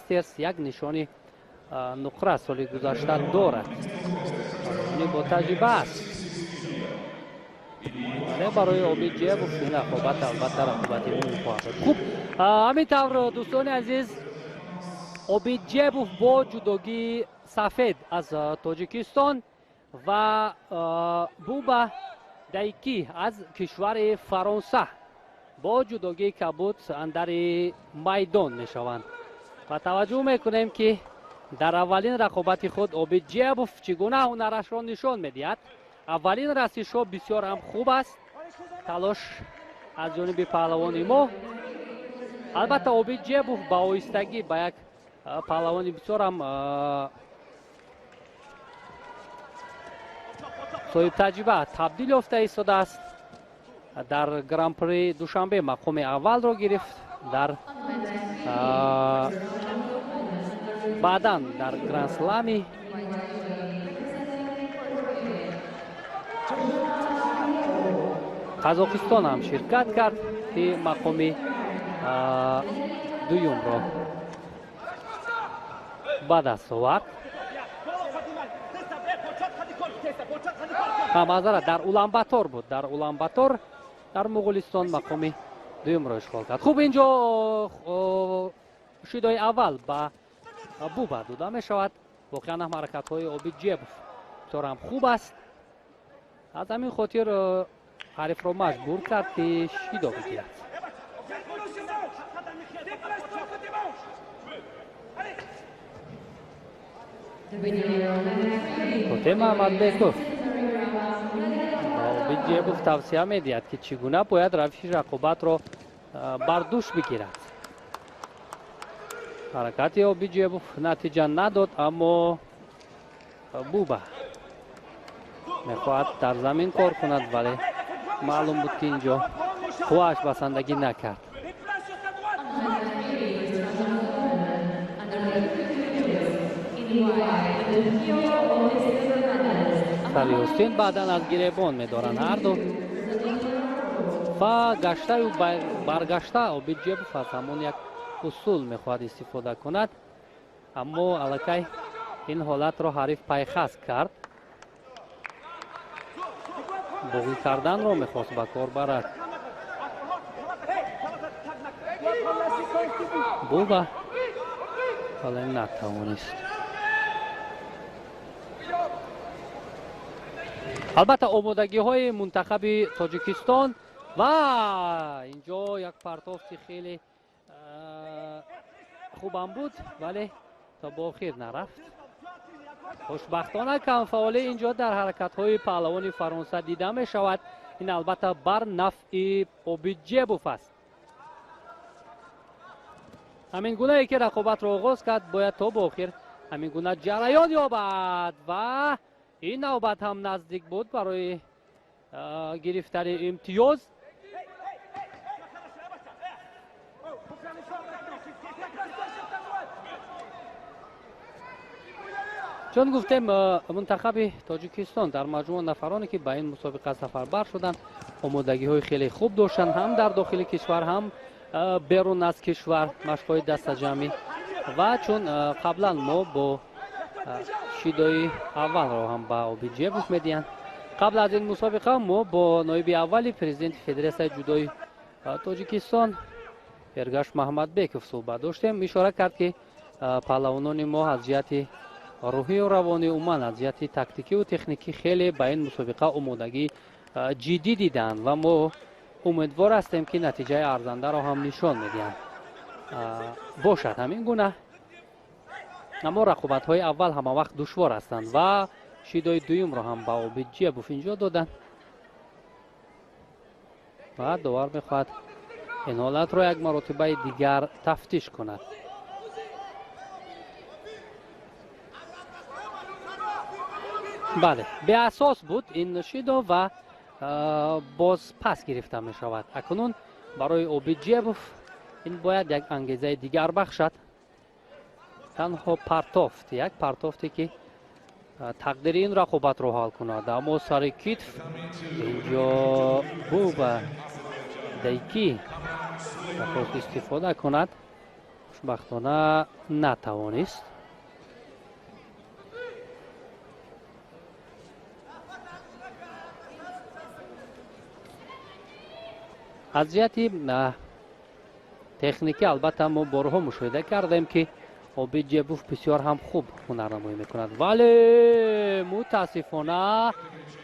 مسترز یک نشانی نقره سال گذشته دارد. یعنی با تجربه است. برای اوبیجیبوف این رقابت البته رقابتی اون خواهد. خوب همین طور دوستان عزیز اوبیجیبوف با جداگی سفید از تاجیکستان و بوبا دایکی از کشور فرانسه با جداگی کبود اندر میدان میشوند و توجه میکنیم که در اولین رقابت خود اوبیجیبوف چگونه هنرش را نشان میدهد. اولین رسیش بسیار هم خوب است. تلاش از جانب پهلوان ما. البته اوبیجیبوف با آهستگی با یک پهلوان بسیار هم صاحب تجربه تبدیل یافته ایستاده است. در گران پری دوشنبه مقام اول را گرفت. در بعدا در گرند سلامی قزاقستان هم شرکت کرد که مقام دویم را به دست آورد. معذرت در اولانباتور بود. در اولانباتور در مغولستان مقام دویم را اشغال کرد. خوب اینجا شیدای اول به بوبا داده می شود. واقعا هم حرکت های اوبیجیبوف بسیار هم خوب است. از همین خاطر حریف را مجبور کرد که شیدا بگیرد. کوته محمد بیکوف اوبیجیبوف توصیه میدهد که چگونه باید روش رقابت را بر دوش بگیرد. حرکت اوبیجیبوف نتیجه نداد اما بوبا میخواهد در زمین کار کند ولی معلوم بود که اینجا خواهش بسندگی نکرد. سالیوستین بعدا از گریبان میدارن هر دو و گشته و برگشته اوبیجیبوف از همون یک اصول میخواهد استفاده کند اما الکی این حالت را حریف پیخست کرد. بغل کردن را میخواست به کار برد. بوبا حالا نتوانست. البته آمادگی های منتخب تاجیکستان و اینجا یک پرتافت خیلی خوبم بود ولی تا با آخر نرفت. خوشبختانه کم فعالی اینجا در حرکت های پهلوان فرانسه دیده می شود. این البته بر نفع اوبیجیبوف است. همین گونه ای که رقابت را آغاز کرد باید تا با آخر همین گونه جریان یابد و این نوبت هم نزدیک بود برای گرفتن امتیاز. چون گفتم منتخب تاجیکستان در مجموع نفرانی که به این مسابقه سفربر شدند آمادگی های خیلی خوب داشتن، هم در داخل کشور هم بیرون از کشور مشق‌های دست جمعی و چون قبلا ما با شیدای اول را هم با اوبیجیبوف میدیم. قبل از این مسابقه ما با نایب اولی پرزیدنت فدراسیون جودوی تاجیکستان ارگاش محمد بیکوف صحبت داشتیم. اشاره کرد که پهلوانان ما از جهت روحی و روانی عموما از جهت تاکتیکی و تکنیکی خیلی به این مسابقه آمادگی جدی دیدن و ما امیدوار هستیم که نتیجه ارزنده را هم نشان میدیم باشد. همین گونه اما رقابت های اول همه وقت دشوار هستند و شیدای دویم را هم با اوبیجیبوف اینجا دادن و داور میخواد این حالت را یک مرتبه دیگر تفتیش کند. بله به اساس بود این شیدا و باز پس گرفته می شود. اکنون برای اوبیجیبوف این باید یک انگیزه دیگر بخشد. تنها پرتافت، یک پرتافتی که تقدیر این رقابت رو حل کند. اما سر کتف اینجا بوبا دایکی میخواست استفاده کند. خوشبختانه نتوانست. از جهت تکنیکی البته ما بارها مشاهده کردیم که آبیجیبوف بسیار هم خوب هنرنمایی میکند، ولی متاسفانه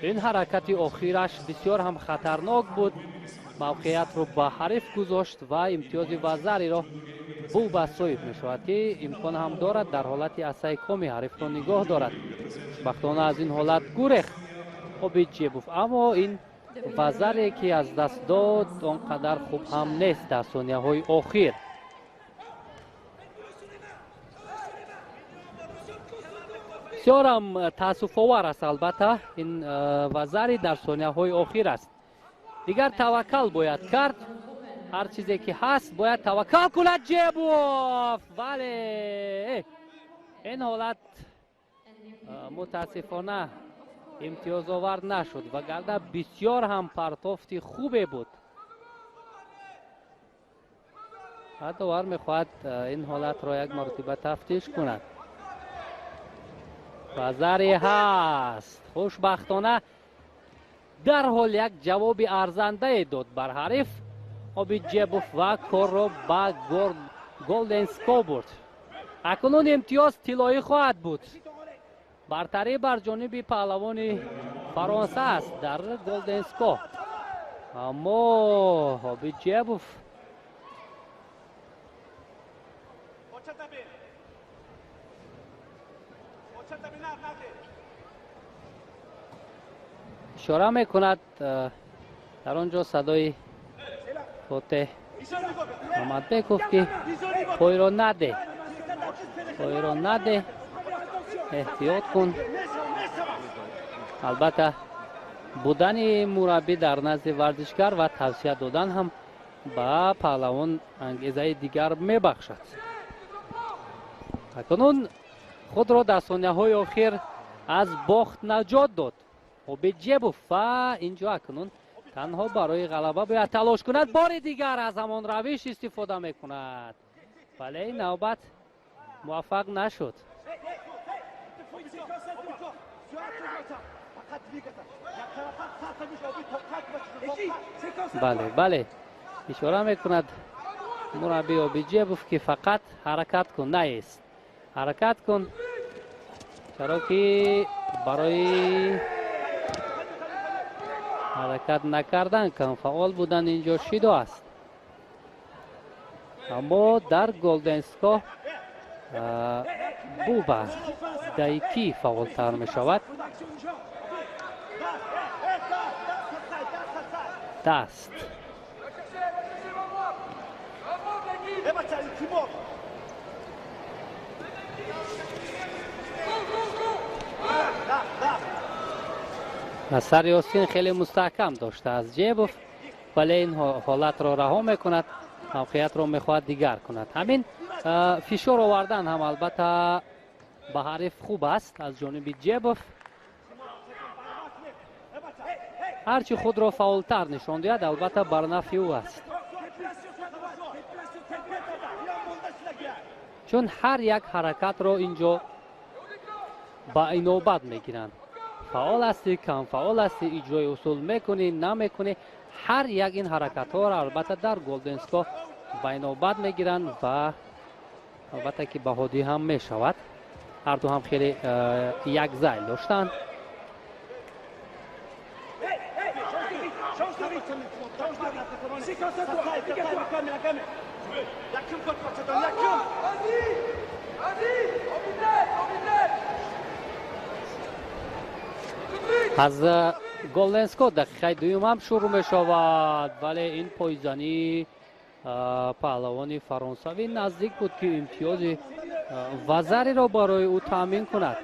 این حرکت آخرش بسیار هم خطرناک بود. موقعیت رو به حریف گذاشت و امتیاز وزری را بو به صاحب می شود که امکان هم دارد در حالت اسای کامی حریف را نگاه دارد. خوشبختانه از این حالت گریخت آبیجیبوف، اما این وزری که از دست داد آنقدر خوب هم نیست در ثانیه های آخر. بسیار هم تأسف آور است البته این وزری در ثانیه های آخر است. دیگر توکل باید کرد، هر چیزی که هست باید توکل کند جیبوف، ولی این حالت متاسفانه امتیاز آور نشد و گرده بسیار هم پرتافت خوبه بود. داور میخواهد این حالت را یک مرتبه تفتیش کند. وزری هست، خوشبختانه در حال یک جواب ارزنده داد بر حریف آبیجیبوف و کار را به گلدن اسکو برد. اکنون امتیاز طلایی خواهد بود. برتری بر جانب پهلوان فرانسه است در گلدن اسکو، اما آبیجیبوف اشاره میکند در آنجا صدای فاتح محمد بیکوف که پای را نده، پای را نده، احتیاط کن. البته بودن مربی در نزد ورزشکار و توصیه دادن هم به پهلوان انگیزه دیگر میبخشد. اکنون خود را در ثانیه های آخر از باخت نجات داد آبیجیبوف و اینجا اکنون تنها برای غلبه باید تلاش کند. بار دیگر از همان روش استفاده میکند، ولی نوبت موفق نشد. بله اشاره میکند مربی آبیجیبوف که فقط حرکت کن، نیست حرکت کن، چرا که برای حرکت نکردن کم فعال بودن اینجا شیدو است. اما در گلدن اسکو بوبا دایکی فعال تر می شود. دست سر یاسین خیلی مستحکم داشته از جیبوف، ولی این حالت را رها میکند، موقعیت را میخواهد دیگر کند. همین فشار آوردن هم البته به حریف خوب است از جانب جیبوف. هرچی خود را فعالتر نشان دهد البته بر نفع او است، چون هر یک حرکت را اینجا با اینوبت میگیرند. فعال هستی، کم فعال هستی، اجرای اصول میکنی، نمیکنی، هر یک این حرکت ها را البته در گلدن اسکو با اینوبت میگیرند و البته که بهادی هم میشود. هر دو هم خیلی یک زیل داشتند. از گلدن اسکو دقیقه دوم هم شروع می شود، ولی این پایزنی پهلوان فرانسوی نزدیک بود که امتیاز وزری را برای او تامین کند.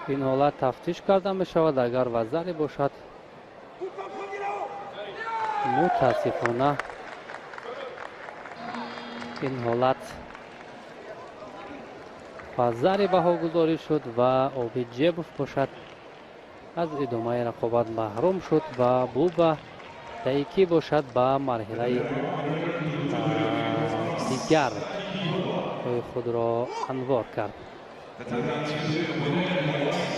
این حالت تفتیش کرده می شود اگر وزری باشد. متاسفانه این حالت وزری بها گذاری شد و آبیجیبوف باشد از ادامه رقابت محروم شد و بو به تایکی باشد به مرحله دیگر خود را انوار کرد.